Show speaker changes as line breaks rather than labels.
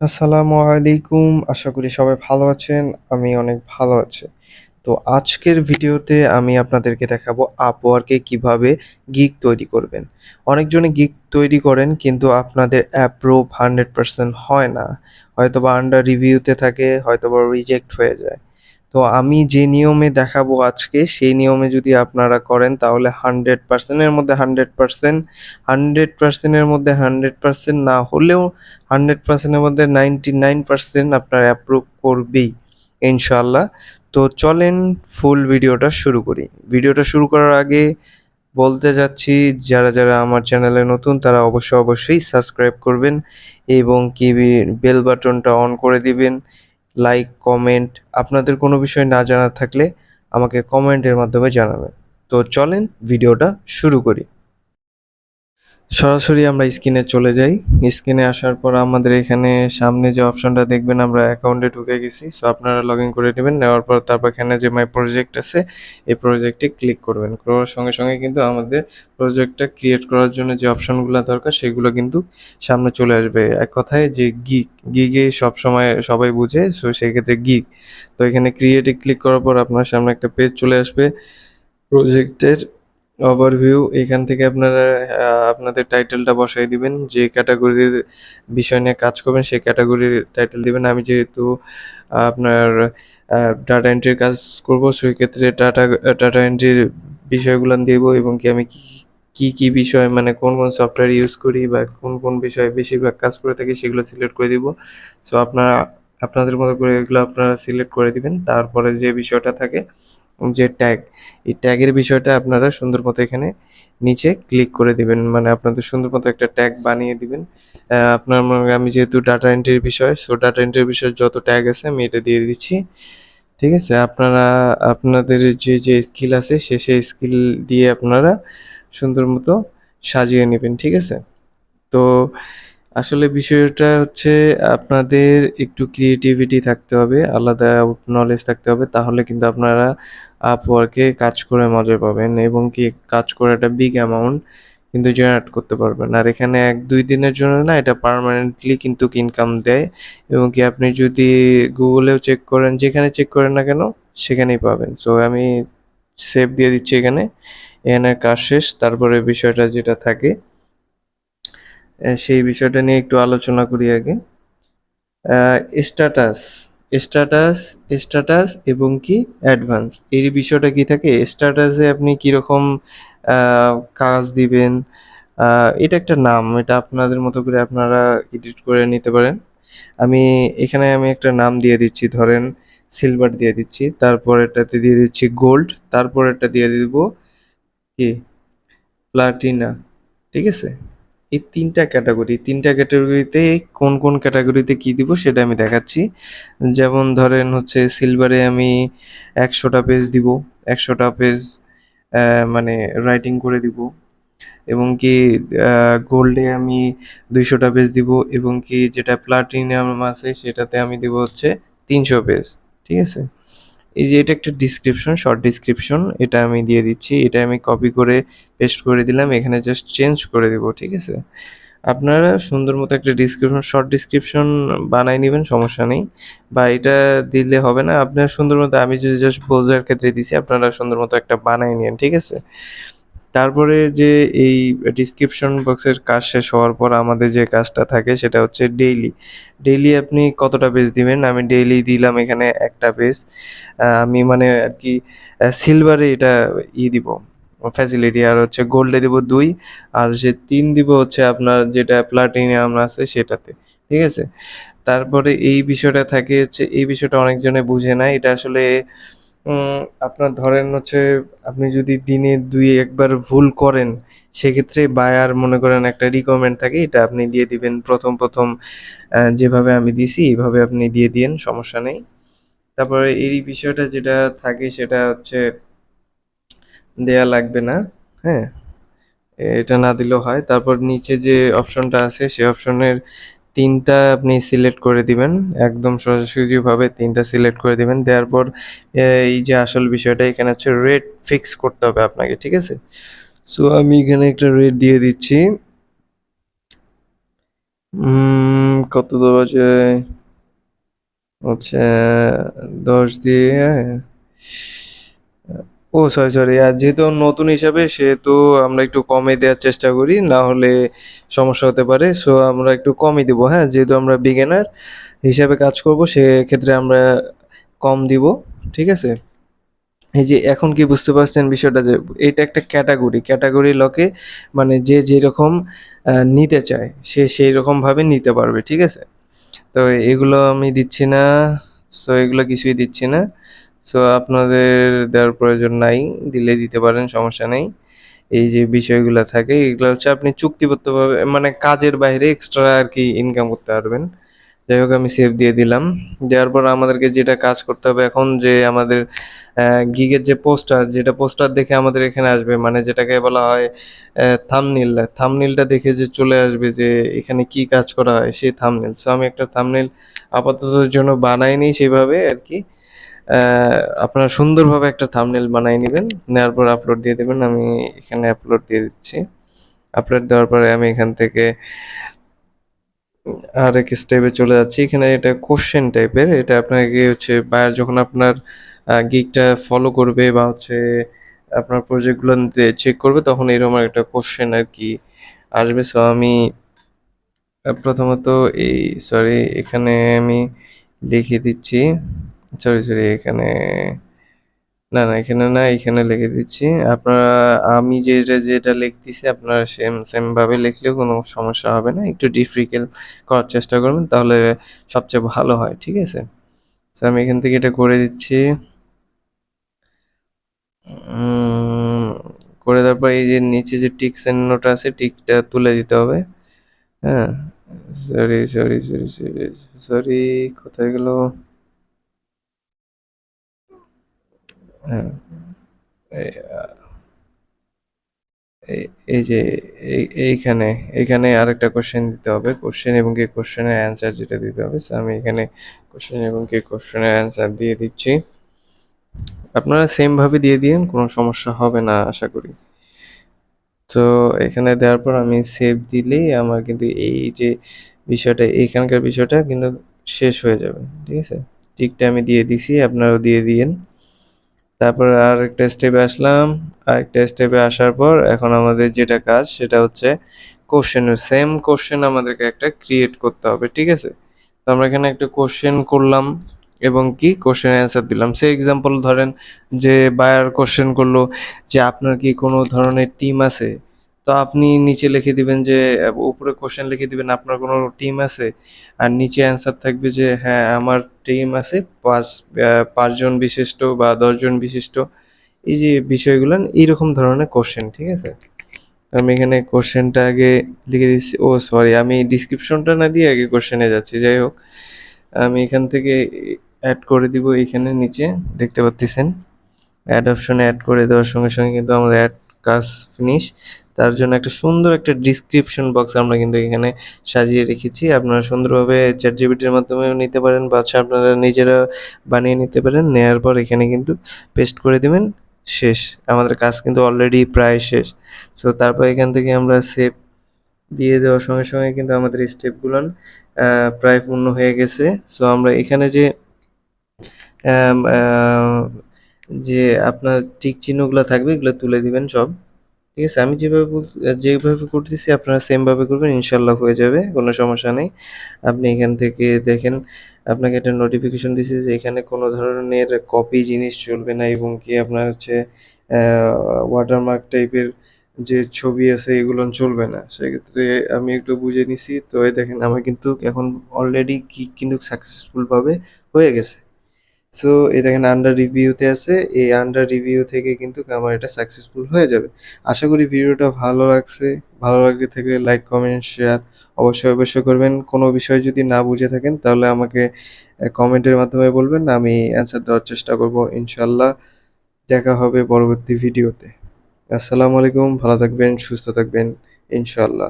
আসসালামু আলাইকুম। আশা করি সবাই ভালো আছেন। আমি অনেক ভালো আছি। তো আজকের ভিডিওতে আমি আপনাদেরকে দেখাবো Upwork এ কিভাবে গিগ তৈরি করবেন। অনেকজনই গিগ তৈরি করেন কিন্তু আপনাদের অ্যাপ্রুভ 100% হয় না। হয়তোবা আন্ডার রিভিউতে থাকে, হয়তোবা রিজেক্ট হয়ে যায়। তো আমি যে নিয়মে দেখাবো আজকে সেই নিয়মে যদি আপনারা করেন তাহলে 100% এর মধ্যে 100%, 100% এর মধ্যে 100% না হলেও 100% এর মধ্যে 99% আপনার অ্যাপ্রুভ করবেই ইনশাআল্লাহ। তো চলেন ফুল ভিডিওটা শুরু করি। ভিডিওটা শুরু করার আগে বলতে যাচ্ছি যারা আমার চ্যানেলে নতুন তারা অবশ্যই সাবস্ক্রাইব করবেন এবং বেল বাটনটা অন করে দিবেন। লাইক, কমেন্ট আপনাদের কোনো বিষয় না জানার থাকলে আমাকে কমেন্টের মাধ্যমে জানাবেন। তো চলেন ভিডিওটা শুরু করি। সরাসরি আমরা স্ক্রিনে চলে যাই। স্ক্রিনে আসার পর আমাদের এখানে সামনে যে অপশনটা দেখবেন আমরা অ্যাকাউন্টে ঢুকে গেছি। সো আপনারা লগইন করে নেবেন। নেওয়ার পর তারপর এখানে যে মাই প্রজেক্ট আছে এই প্রজেক্টে ক্লিক করবেন। করার সঙ্গে কিন্তু আমাদের প্রজেক্টটা ক্রিয়েট করার জন্য যে অপশনগুলা দরকার সেগুলো কিন্তু সামনে চলে আসবে। এক কথায় যে গিগে সবসময় সবাই বুঝে। সো সেক্ষেত্রে গিগ। তো এখানে ক্রিয়েটে ক্লিক করার পর আপনার সামনে একটা পেজ চলে আসবে। প্রজেক্টের ওভারভিউ এখান থেকে আপনারা আপনাদের টাইটেলটা বসায় দিবেন। যে ক্যাটাগরির বিষয় নিয়ে কাজ করবেন সেই ক্যাটাগরির টাইটেল দিবেন। আমি যেহেতু আপনার ডাটা এন্ট্রির কাজ করব সেক্ষেত্রে ডাটা এন্ট্রির বিষয়গুলো দিব এবং কি আমি কি বিষয় মানে কোন সফটওয়্যার ইউজ করি বা কোন বিষয়ে বেশিরভাগ কাজ করে থাকি সেগুলো সিলেক্ট করে দিব। সো আপনাদের মতো করে এগুলো আপনারা সিলেক্ট করে দিবেন। তারপরে যে বিষয়টা থাকে যে ট্যাগ, এই ট্যাগের বিষয়টা আপনারা সুন্দর মতো এখানে নিচে ক্লিক করে দিবেন। মানে আপনাদের সুন্দর মতো একটা ট্যাগ বানিয়ে দিবেন। আপনার আমি যেহেতু ডাটা এন্ট্রির বিষয়, সো ডাটা এন্ট্রির বিষয়ে যত ট্যাগ আছে আমি এটা দিয়ে দিচ্ছি। ঠিক আছে? আপনারা আপনাদের যে স্কিল আছে সেই স্কিল দিয়ে আপনারা সুন্দর মতো সাজিয়ে নিবেন। ঠিক আছে? তো আসলে বিষয়টা হচ্ছে আপনাদের একটু ক্রিয়েটিভিটি থাকতে হবে, আলাদা নলেজ থাকতে হবে। তাহলে কিন্তু আপনারা Upwork এ কাজ করে মজা পাবেন এবং কি কাজ করে একটা বিগ অ্যামাউন্ট কিন্তু জেনারেট করতে পারবেন। আর এখানে ১-২ দিনের জন্য না এটা পার্মানেন্টলি কিন্তু ইনকাম দেয় এবং কি আপনি যদি গুগলেও চেক করেন, যেখানে চেক করেন না কেন সেখানেই পাবেন। সো আমি সেভ দিয়ে দিচ্ছি এখানে। এখানে কাজ শেষ। তারপরে বিষয়টা যেটা থাকে সেই বিষয়টা নিয়ে একটু আলোচনা করি আগে। আ স্ট্যাটাস, স্ট্যাটাস, স্ট্যাটাস এবং কি অ্যাডভান্স এই বিষয়টা কি থাকে? স্ট্যাটাসে আপনি কিরকম আ কাজ দিবেন, আ এটা একটা নাম। এটা আপনাদের মতো করে আপনারা এডিট করে নিতে পারেন। আমি এখানে একটা নাম দিয়ে দিচ্ছি ধরেন সিলভার দিয়ে দিচ্ছি। তারপরেরটাতে দিয়ে দিচ্ছি গোল্ড, তারপরেরটা দিয়ে দিব কি? প্লাটিনা। ঠিক আছে? এই ৩ টা ক্যাটাগরিতে কোন ক্যাটাগরিতে কি দিব সেটা আমি দেখাচ্ছি। যেমন ধরেন হচ্ছে সিলভারে আমি ১০০ টা পেজ দিব। ১০০ টা পেজ মানে রাইটিং করে দিব এবং কি আ গোল্ডে আমি ২০০ টা পেজ দিব এবং কি যেটা প্লাটিনাম আছে সেটাতে আমি দিব হচ্ছে ৩০০ পেজ। ঠিক আছে? এই যে এটা একটা ডেসক্রিপশন, শর্ট ডেসক্রিপশন এটা আমি দিয়ে দিচ্ছি। এটা আমি কপি করে পেস্ট করে দিলাম। এখানে জাস্ট চেঞ্জ করে দিব। ঠিক আছে? আপনারা সুন্দর মতো একটা শর্ট ডেসক্রিপশন বানায় নিবেন, সমস্যা নেই। বা এটা দিলে হবে না। আপনারা সুন্দর মতো আমি যদি জাস্ট বোঝার ক্ষেত্রে দিছি, আপনারা সুন্দর মতো একটা বানায় নিয়েন। ঠিক আছে? তারপরে যে এই ডেসক্রিপশন বক্সের কাজ শেষ হওয়ার পর আমাদের যে কাজটা থাকে সেটা হচ্ছে ডেইলি। ডেইলি আপনি কতটা পেজ দিবেন? আমি ডেইলি দিলাম এখানে ১ টা পেজ। আমি মানে আরকি সিলভারে এটা দিব ফ্যাসিলিটি আর হচ্ছে গোল্ডে দিব ২ আর যে ৩ দিব হচ্ছে আপনার যেটা প্লাটিনাম আছে সেটাতে। ঠিক আছে? তারপরে এই বিষয়টা থাকে হচ্ছে এই বিষয়টা অনেকজনে বুঝে না। এটা আসলে আপনার ধরেন হচ্ছে আপনি যদি দিনে ২-১ বার ভুল করেন, সেক্ষেত্রে বায়ার মনে করেন একটা রিকোয়ারমেন্ট থাকে এটা আপনি দিয়ে দিবেন ১ম যেভাবে আমি দিছি এভাবে আপনি দিয়ে দিয়েন, সমস্যা নেই। তারপরে এই বিষয়টা যেটা থাকে সেটা হচ্ছে দেয়া লাগবে না, হ্যাঁ? এটা না দিলেও হয়। তারপর নিচে যে অপশনটা আছে সেই অপশনের ৩ টা আপনি সিলেক্ট করে দিবেন। একদম সোজাসুজিভাবে ৩ টা সিলেক্ট করে দিবেন। দেওয়ার পর এই যে আসল বিষয়টা এখানে হচ্ছে রেট ফিক্স করতে হবে আপনাকে, ঠিক আছে? সো আমি এখানে একটা রেট দিয়ে দিচ্ছি কত বাজে? হচ্ছে ১০ দিয়ে ও সরি, সরি। আর যেহেতু নতুন হিসাবে সেহেতু আমরা একটু কমে দেওয়ার চেষ্টা করি। না হলে সমস্যা হতে পারে। সো আমরা একটু কমই দিব, হ্যাঁ? যেহেতু আমরা বিগিনার হিসাবে কাজ করব সেক্ষেত্রে আমরা কম দিব। ঠিক আছে? এই যে এখন কি বুঝতে পারছেন বিষয়টা যে এটা একটা ক্যাটাগরি। ক্যাটাগরি লকে মানে যে যেরকম নিতে চায় সে সেই রকমভাবে নিতে পারবে। ঠিক আছে? তো এগুলো আমি দিচ্ছি না। সো এগুলো কিছুই দিচ্ছি না। সো আপনাদের দেওয়ার প্রয়োজন নাই। দিলে দিতে পারেন, সমস্যা নেই। এই যে বিষয়গুলা থাকে এগুলো হচ্ছে আপনি চুক্তিবদ্ধভাবে মানে কাজের বাইরে এক্সট্রা আরকি ইনকাম করতে পারবেন। যাই হোক আমি সেভ দিয়ে দিলাম। দেওয়ার পর আমাদেরকে যেটা কাজ করতে হবে এখন যে আমাদের গিগের যে পোস্টার যেটা পোস্টার দেখে আমাদের এখানে আসবে মানে যেটাকে বলা হয় থাম্বনেইল। থাম্বনেইলটা দেখে যে চলে আসবে যে এখানে কি কাজ করা হয় সেই থাম্বনেইল। সো আমি একটা থাম্বনেইল আপাততর জন্য বানাই নিই সেভাবে আরকি। আ আপনারা সুন্দরভাবে একটা থাম্বনেইল বানায় নিবেন। নেওয়ার পর আপলোড দিয়ে দিবেন। আমি এখানে আপলোড দিয়ে দিচ্ছি। আপলোড দেওয়ার পরে আমি এখান থেকে আরেক স্টেপে চলে যাচ্ছি। এখানে এটা কোয়েশ্চেন টাইপের। এটা আপনাকে হচ্ছে বায়ার যখন আপনার গিগটা ফলো করবে বা হচ্ছে আপনার প্রজেক্টগুলো চেক করবে তখন এরকম একটা কোয়েশ্চেন আরকি আসবে। সো আমি প্রথমত এই সরি এখানে আমি লিখে দিচ্ছি। সরি, সরি এখানে না, না এখানে না, এখানে লিখে দিচ্ছি। আপনারা আমি যেটা লিখতেছি আপনারা সেম ভাবে লিখলেও কোনো সমস্যা হবে না। একটু ডিফিকাল্ট করার চেষ্টা করবেন তাহলে সবচেয়ে ভালো হয়। ঠিক আছে? সো আমি এখান থেকে এটা করে দিচ্ছি। উম করে দেওয়ার পর এই যে নিচে যে টিক চিহ্নটা আছে টিকটা তুলে দিতে হবে। হ্যাঁ? Sorry, sorry, sorry, sorry, sorry কোথায় গেল? হ্যাঁ, এই এই এই যে এইখানে আরেকটা কোশ্চেন দিতে হবে। কোশ্চেন এবং কি কোশ্চেনের অ্যান্সার যেটা দিতে হবে। সো আমি এখানে কোশ্চেন এবং কি কোশ্চেনের অ্যান্সার দিয়ে দিচ্ছি। আপনারা সেম ভাবে দিয়ে দিয়েন, কোনো সমস্যা হবে না আশা করি। তো এখানে দেওয়ার পর আমি সেভ দিলেই আমার কিন্তু এই যে বিষয়টা এইখানকার বিষয়টা কিন্তু শেষ হয়ে যাবে। ঠিক আছে? টিকটা আমি দিয়ে দিছি, আপনারাও দিয়ে দিয়েন। তারপর আরেকটা স্টেপে আসলাম। আরেকটা স্টেপে আসার পর এখন আমাদের যেটা কাজ সেটা হচ্ছে কোশ্চেনের সেম কোশ্চেন আমাদেরকে একটা ক্রিয়েট করতে হবে। ঠিক আছে? তো আমরা এখানে একটা কোশ্চেন করলাম এবং কি কোশ্চেনের অ্যান্সার দিলাম। সে এক্সাম্পল ধরেন যে বায়ার কোশ্চেন করলো যে আপনার কি কোনো ধরনের টিম আছে? তো আপনি নিচে লিখে দিবেন যে উপরে কোশ্চেন লিখে দিবেন আপনার কোনো টিম আছে? আর নিচে অ্যান্সার থাকবে যে হ্যাঁ আমার টিম আছে ৫ জন বিশিষ্ট বা ১০ জন বিশিষ্ট। এই যে বিষয়গুলান এইরকম ধরনের কোশ্চেন, ঠিক আছে? আমি এখানে কোশ্চেনটা আগে লিখে দিচ্ছি। ও সরি আমি ডিসক্রিপশনটা না দিয়ে আগে কোশ্চেনে যাচ্ছি। যাই হোক, আমি এখান থেকে এড করে দিব এইখানে নিচে দেখতে পাচ্ছেন। অ্যাড অপশনে এড করে দেওয়ার সঙ্গে, সঙ্গে কিন্তু আমার অ্যাড কাজ ফিনিশ। তার জন্য একটা সুন্দর একটা ডেসক্রিপশন বক্স আমরা কিন্তু এখানে সাজিয়ে রেখেছি। আপনারা সুন্দরভাবে ChatGPT এর মাধ্যমেও নিতে পারেন বা আচ্ছা আপনারা নিজেরা বানিয়ে নিতে পারেন। নেয়ার পর এখানে কিন্তু পেস্ট করে দিবেন। শেষ। আমাদের কাজ কিন্তু অলরেডি প্রায় শেষ। সো তারপর এখান থেকে আমরা সেভ দিয়ে দেওয়ার সঙ্গে, সঙ্গে কিন্তু আমাদের স্টেপগুলান প্রায় পূর্ণ হয়ে গেছে। সো আমরা এখানে যে অ্যাম আ যে আপনার টিক চিহ্নগুলা থাকবে এগুলা তুলে দিবেন সব। ঠিক আছে? আমি যেভাবে করতেছি আপনারা সেম ভাবে করবেন ইনশাআল্লাহ হয়ে যাবে। কোনো সমস্যা নেই। আপনি এখান থেকে দেখেন আপনাকে একটা নোটিফিকেশন দিছে যে এখানে কোনো ধরনের কপি জিনিস চলবে না এবং কি আপনার হচ্ছে অ্যা ওয়াটারমার্ক টাইপের যে ছবি আছে এগুলো চলবে না। সেক্ষেত্রে আমি একটু বুঝে নিছি। তো এই দেখেন আমার কিন্তু এখন অলরেডি কিন্তু সাকসেসফুল ভাবে হয়ে গেছে। সো এই দেখেন আন্ডার রিভিউতে আছে। এই আন্ডার রিভিউ থেকে কিন্তু আমার এটা সাকসেসফুল হয়ে যাবে। আশা করি ভিডিওটা ভালো লাগছে। ভালো লাগলে থাকলে লাইক, কমেন্ট, শেয়ার অবশ্যই, অবশ্যই করবেন। কোনো বিষয় যদি না বুঝে থাকেন তাহলে আমাকে কমেন্টের মাধ্যমে বলবেন। আমি অ্যান্সার দেওয়ার চেষ্টা করব ইনশাআল্লাহ। দেখা হবে পরবর্তী ভিডিওতে। আসসালামু আলাইকুম। ভালো থাকবেন, সুস্থ থাকবেন ইনশাআল্লাহ।